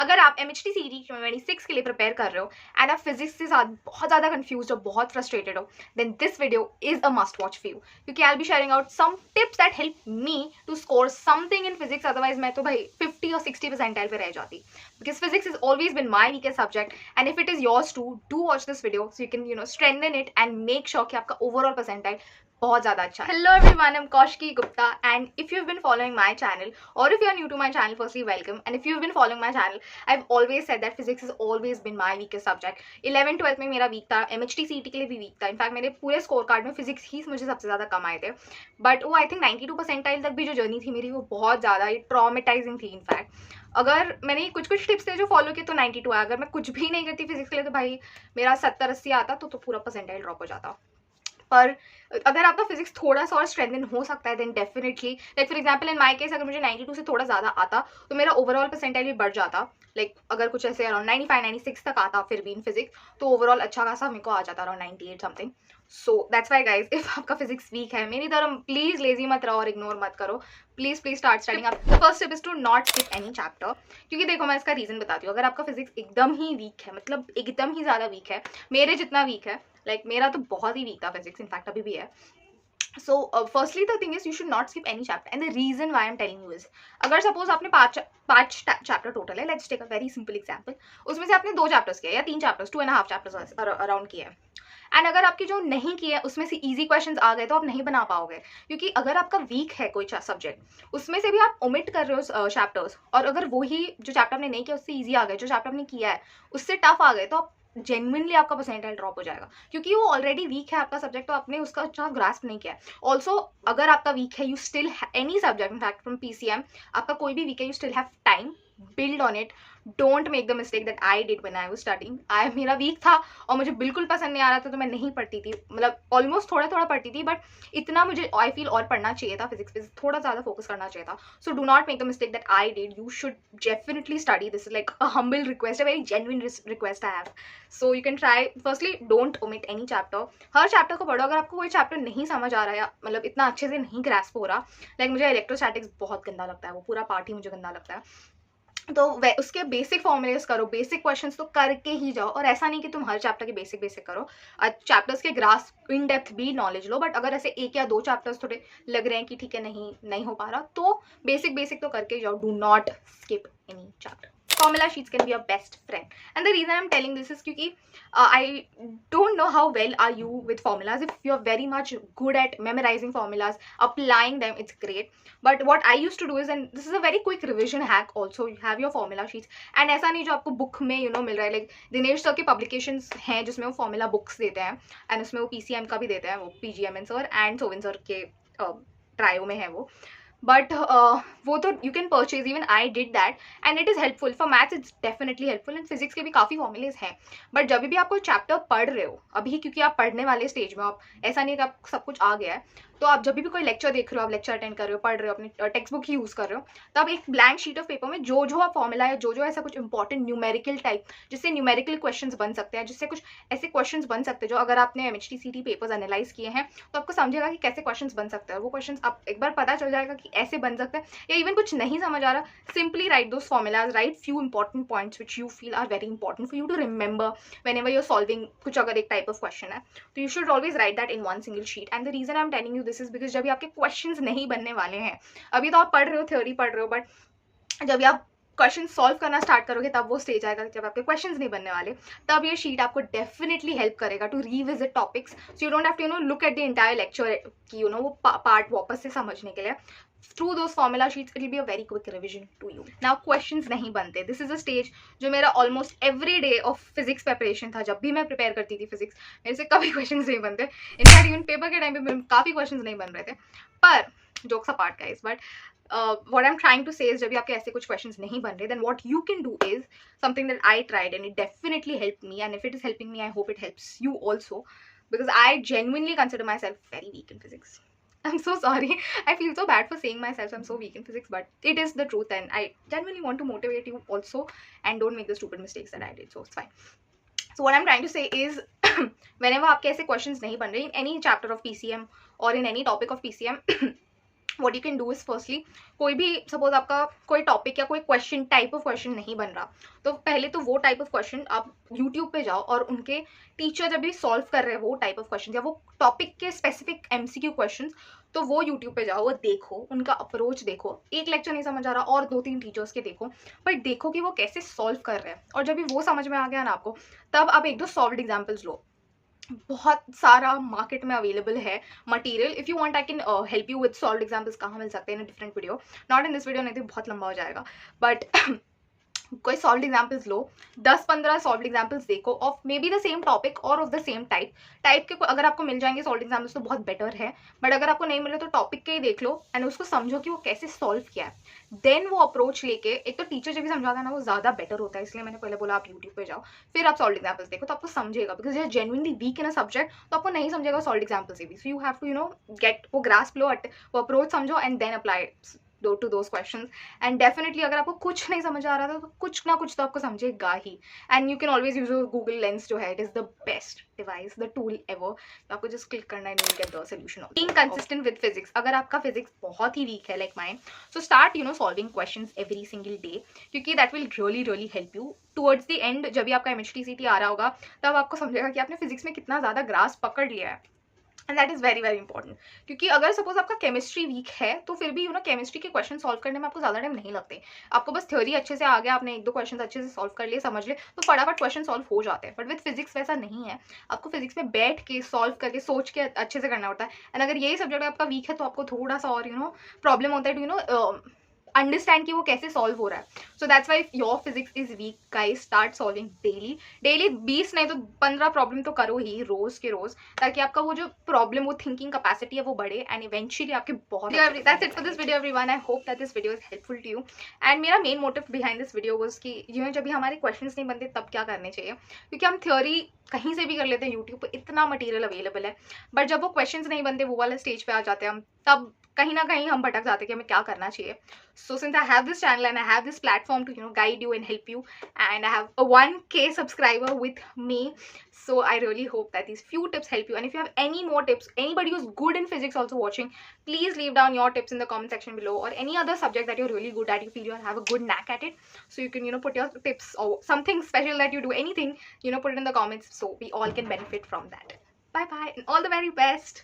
अगर आप MHT-CET 2026 के लिए प्रिपेयर कर रहे हो एंड आप फिजिक्स के साथ बहुत ज़्यादा कंफ्यूज हो, बहुत फ्रस्ट्रेटेड हो, then this video is a must watch for you, क्योंकि I will be sharing out some tips that help me to score something in physics. Otherwise मैं तो भाई 50 और 60 परसेंटाइल पे रह जाती, because physics is always been my weakest subject and if it is yours too, do watch this video so you can strengthen it and make sure कि आपका overall percentile बहुत ज़्यादा अच्छा है। Hello everyone, I am Kaushiki Gupta and if you have been following my channel और if you are new to my channel, firstly welcome, and if you have been following my channel, I've always said that physics has always been my weakest subject. 11th-12th में मेरा week था, MHT-CET के लिए भी week था। In fact मेरे पूरे score card में फिजिक्स ही मुझे सबसे ज़्यादा कम आए थे, बट वो आई थिंक 92 परसेंटाइल तक भी जो जर्नी थी मेरी वो बहुत ज़्यादा ट्रॉमेटाइजिंग थी। इनफैक्ट अगर मैंने कुछ कुछ टिप्स थे जो फॉलो किए तो 92 आया। अगर मैं कुछ भी नहीं करती फिजिक्स के लिए तो भाई मेरा 70-80 आता तो पूरा परसेंटाइल ड्रॉप हो जाता। पर अगर आपका फिजिक्स थोड़ा सा और स्ट्रेंथन हो सकता है then definitely, like for example in my case, अगर मुझे 92 से थोड़ा ज़्यादा आता तो मेरा ओवरऑल परसेंटाइल भी बढ़ जाता। लाइक अगर कुछ ऐसे अराउंड 95-96 तक आता फिर भी इन फिजिक्स तो ओवरऑल अच्छा खासा मेरे को आ जाता, around 98 something. So that's why guys, if आपका फिजिक्स वीक है मेरी तरह प्लीज लेजी मत रहो और इग्नोर मत करो, प्लीज स्टार्ट स्टडिंग। आप first step is to not skip any chapter, क्योंकि देखो मैं इसका रीजन बताती हूँ। अगर आपका फिजिक्स एकदम ही वीक है, मतलब एकदम ही ज़्यादा वीक है, मेरे जितना वीक है, लाइक मेरा तो बहुत ही वीक था फिजिक्स, इनफैक्ट अभी भी है। So firstly the thing is you should not skip any chapter, and the reason why I'm telling you is, अगर suppose आपने पांच चैप्टर टोटल है, let's take a very simple example, उसमें से आपने 2 चैप्टर्स किया या 3 चैप्टर्स, 2.5 चैप्टर्स अराउंड किया है, एंड अगर आपके जो नहीं किए उसमें से इजी क्वेश्चंस आ गए तो आप नहीं बना पाओगे, क्योंकि अगर आपका वीक है कोई सब्जेक्ट उसमें से भी आप ओमिट कर रहे हो चैप्टर्स, और अगर वही जो चैप्टर आपने नहीं किया उससे इजी आ गए, जो चैप्टर आपने किया है उससे टफ आ गए, तो आप जेन्युइनली आपका परसेंटाइल ड्रॉप हो जाएगा, क्योंकि वो ऑलरेडी वीक है आपका सब्जेक्ट, तो आपने उसका अच्छा ग्रास्प नहीं किया है। ऑल्सो अगर आपका वीक है, you still any subject, in fact from PCM आपका कोई भी वीक है, you still have time, build on it, don't make the mistake that I did when I was studying. मेरा वीक था और मुझे बिल्कुल पसंद नहीं आ रहा था तो मैं नहीं पढ़ती थी, मतलब ऑलमोस्ट थोड़ा थोड़ा पढ़ती थी, बट इतना मुझे आई फील और पढ़ना चाहिए था, फिजिक्स पे थोड़ा ज़्यादा फोकस करना चाहिए था। So do not make the mistake that I did, you should definitely study, this is like a humble request, a very genuine request I have. So you can try, firstly don't omit any chapter, her chapter को पढ़ो। अगर आपको कोई chapter नहीं समझ आ रहा है, मतलब इतना अच्छे से नहीं ग्रास्प हो रहा, लाइक मुझे इलेक्ट्रोस्टैटिक्स बहुत गंदा लगता है, वो पूरा पार्ट ही मुझे गंदा लगता है, तो उसके बेसिक फॉर्मुलेस करो, बेसिक क्वेश्चंस तो करके ही जाओ, और ऐसा नहीं कि तुम हर चैप्टर के बेसिक बेसिक करो, चैप्टर्स के ग्रास इन डेप्थ भी नॉलेज लो, बट अगर ऐसे 1 या 2 चैप्टर्स थोड़े लग रहे हैं कि ठीक है नहीं हो पा रहा, तो बेसिक बेसिक तो करके ही जाओ, do not skip any chapter. Formula sheets can be your best friend, and the reason I'm telling this is क्योंकि I don't know how well are you with formulas. If you're very much good at memorizing formulas, applying them, it's great. But what I used to do is, and this is a very quick revision hack also, you have your formula sheets, and ऐसा नहीं जो आपको book में मिल रहा है, like Dinesh sir के publications हैं जिसमें वो फॉर्मूला बुक्स देते हैं, एंड उसमें वो PCM का भी देते हैं, वो PGMN sir and Sovin sir के ट्रायो में है वो, बट वो तो you can purchase, even I did that and it is helpful for maths, it's definitely helpful, and physics के भी काफ़ी फॉर्मुलेज हैं। बट जब भी आप कोई चैप्टर पढ़ रहे हो अभी, क्योंकि आप पढ़ने वाले स्टेज में, आप ऐसा नहीं कि आप सब कुछ आ गया है, तो आप जब भी कोई लेक्चर देख रहे हो, आप लेक्चर अटेंड कर रहे हो, पढ़ रहे हो, अपनी टेक्स्ट बुक ही यूज़ कर रहे हो, तब एक ब्लैंक शीट ऑफ पेपर में जो आप फॉर्मूला है, जो ऐसा कुछ इंपॉर्टेंट न्यूमेरिकल टाइप, जिससे न्यूमेरिकल क्वेश्चंस बन सकते हैं, जिससे कुछ ऐसे क्वेश्चंस बन सकते हैं जो अगर आपने MHT-CET पेपर्स एनालाइज किए हैं तो आपको समझेगा कि कैसे क्वेश्चंस बन सकते हैं, वो क्वेश्चंस आप एक बार पता चल जाएगा कि ऐसे बन सकते हैं, या इवन कुछ नहीं समझ आ रहा, simply write those formulas, write few important points which you feel are very important for you to remember whenever you're solving कुछ, अगर एक टाइप ऑफ क्वेश्चन है तो you should always write that in one single sheet. And the reason I am telling you this is because जब आपके questions नहीं बनने वाले हैं, अभी तो आप पढ़ रहे हो, थ्योरी पढ़ रहे हो, बट जब आप क्वेश्चन सॉल्व करना स्टार्ट करोगे तब वो स्टेज आएगा जब आपके क्वेश्चंस नहीं बनने वाले, तब ये शीट आपको डेफिनेटली हेल्प करेगा to revisit topics, so you don't have to look at the entire lecture की वो पार्ट वापस से समझने के लिए। Through those formula sheets it will be a very quick revision to you. Now questions नहीं बनते, दिस इज अ स्टेज जो मेरा almost every day of physics preparation था। जब भी मैं प्रिपेयर करती थी फिजिक्स, मेरे से कभी क्वेश्चंस नहीं बनते, इनफैक्ट इवन पेपर के टाइम पे काफ़ी क्वेश्चंस नहीं बन रहे थे, पर jokes apart guys, but what I'm trying to say is, जब भी आपके ऐसे कुछ questions नहीं बन रहे, then what you can do is something that I tried and it definitely helped me, and if it is helping me, I hope it helps you also, because I genuinely consider myself very weak in physics. I'm so sorry. I feel so bad for saying myself I'm so weak in physics, but it is the truth, and I genuinely want to motivate you also, and don't make the stupid mistakes that I did, so it's fine. So what I'm trying to say is, whenever आपके ऐसे questions नहीं बन रहे in any chapter of PCM or in any topic of PCM, what you can do is firstly, कोई भी suppose आपका कोई topic या कोई क्वेश्चन टाइप ऑफ क्वेश्चन नहीं बन रहा, तो पहले तो वो टाइप ऑफ क्वेश्चन आप यूट्यूब पे जाओ और उनके टीचर जब भी सॉल्व कर रहे हैं वो टाइप ऑफ क्वेश्चन या वो टॉपिक के स्पेसिफिक एमसीक्यू क्वेश्चन, तो वो यूट्यूब पे जाओ, वो देखो, उनका अप्रोच देखो। एक लेक्चर नहीं समझ आ रहा और 2-3 टीचर्स के देखो, बट देखो कि वो कैसे सॉल्व कर रहे हैं। और जब भी वो समझ में आ गया ना आपको, तब आप 1-2 सॉल्व्ड एग्जाम्पल्स लो। बहुत सारा मार्केट में अवेलेबल है material. If you want I can help you with solved examples कहाँ मिल सकते हैं in different video, not in this video, नहीं तो बहुत लंबा हो जाएगा। बट कोई सॉल्व्ड एग्जाम्पल्स लो, 10-15 सॉल्व्ड एग्जाम्पल्स देखो of may be the same topic और ऑफ द सेम टाइप के। अगर आपको मिल जाएंगे सॉल्व्ड एग्जाम्पल्स तो बहुत बेटर है, बट अगर आपको नहीं मिले तो टॉपिक के ही देख लो एंड उसको समझो कि वो कैसे सॉल्व किया है। देन वो अप्रोच लेके, एक तो टीचर जब भी समझाता है ना वो ज़्यादा बेटर होता है, इसलिए मैंने पहले बोला आप यूट्यूब पे जाओ, फिर आप सॉल्व्ड एग्जाम्पल्स देखो, तो आपको समझेगा। Because you are genuinely weak in a subject, तो आपको नहीं समझेगा सॉल्व्ड एग्जाम्पल से भी। So you have to get वो ग्रास्प लो, वो अप्रोच समझो and then apply to those questions. And definitely अगर आपको कुछ नहीं समझ आ रहा था तो कुछ ना कुछ तो आपको समझेगा ही। And you can always use a Google Lens जो है, it is the best device, the tool ever। तो आपको just click करना है and you'll get the solution। Being consistent with physics, अगर आपका physics बहुत ही weak है like mine, so start solving questions every single day, क्योंकि that will really help you towards the end। जब भी आपका MHT-CET आ रहा होगा तब आपको समझेगा कि आपने फिजिक्स में कितना ज़्यादा ग्रास पकड़ लिया है। And that is very important, क्योंकि अगर सपोज आपका केमिस्ट्री वीक है तो फिर भी केमिस्ट्री के क्वेश्चन सॉल्व करने में आपको ज़्यादा टाइम नहीं लगते। आपको बस थ्योरी अच्छे से आ गया, आपने 1-2 क्वेश्चन अच्छे से सॉल्व कर लिए, समझ ले, तो फटाफट क्वेश्चन सॉल्व हो जाते हैं। बट विद फिजिक्स वैसा नहीं है, आपको फिजिक्स में बैठ के सॉल्व करके सोच के अच्छे से करना होता है। एंड अगर यही सब्जेक्ट आपका वीक है तो आपको थोड़ा सा और प्रॉब्लम होता है टू अंडरस्टैंड कि वो कैसे सॉल्व हो रहा है। So that's why your physics is weak guys, start solving daily 20 नहीं तो 15 प्रॉब्लम तो करो ही रोज के रोज, ताकि आपका वो जो प्रॉब्लम, वो थिंकिंग कैपेसिटी है वो बढ़े एंड इवेंचुअली आपके बहुत। That's it for this video everyone. I hope that this video is helpful to you. And मेरा main motive behind this video was कि जब भी हमारे क्वेश्चंस नहीं बनते तब क्या करने चाहिए, क्योंकि हम थ्योरी कहीं से भी कर लेते हैं, यूट्यूब पर इतना मटेरियल अवेलेबल है, बट जब वो क्वेश्चंस नहीं बनते, वो वाले स्टेज पे आ जाते हैं हम, तब कहीं ना कहीं हम भटक जाते हैं कि हमें क्या करना चाहिए। So since I have this channel and I have this platform to guide you and help you, and I have a 1K subscriber with me, so I really hope that these few tips help you. And if you have any more tips, anybody who's good in physics also watching, please leave down your tips in the comment section below, or any other subject that you're really good at, you feel you have a good knack at it, so you can put your tips or something special that you do, anything, put it in the comments so we all can benefit from that. Bye bye and all the very best.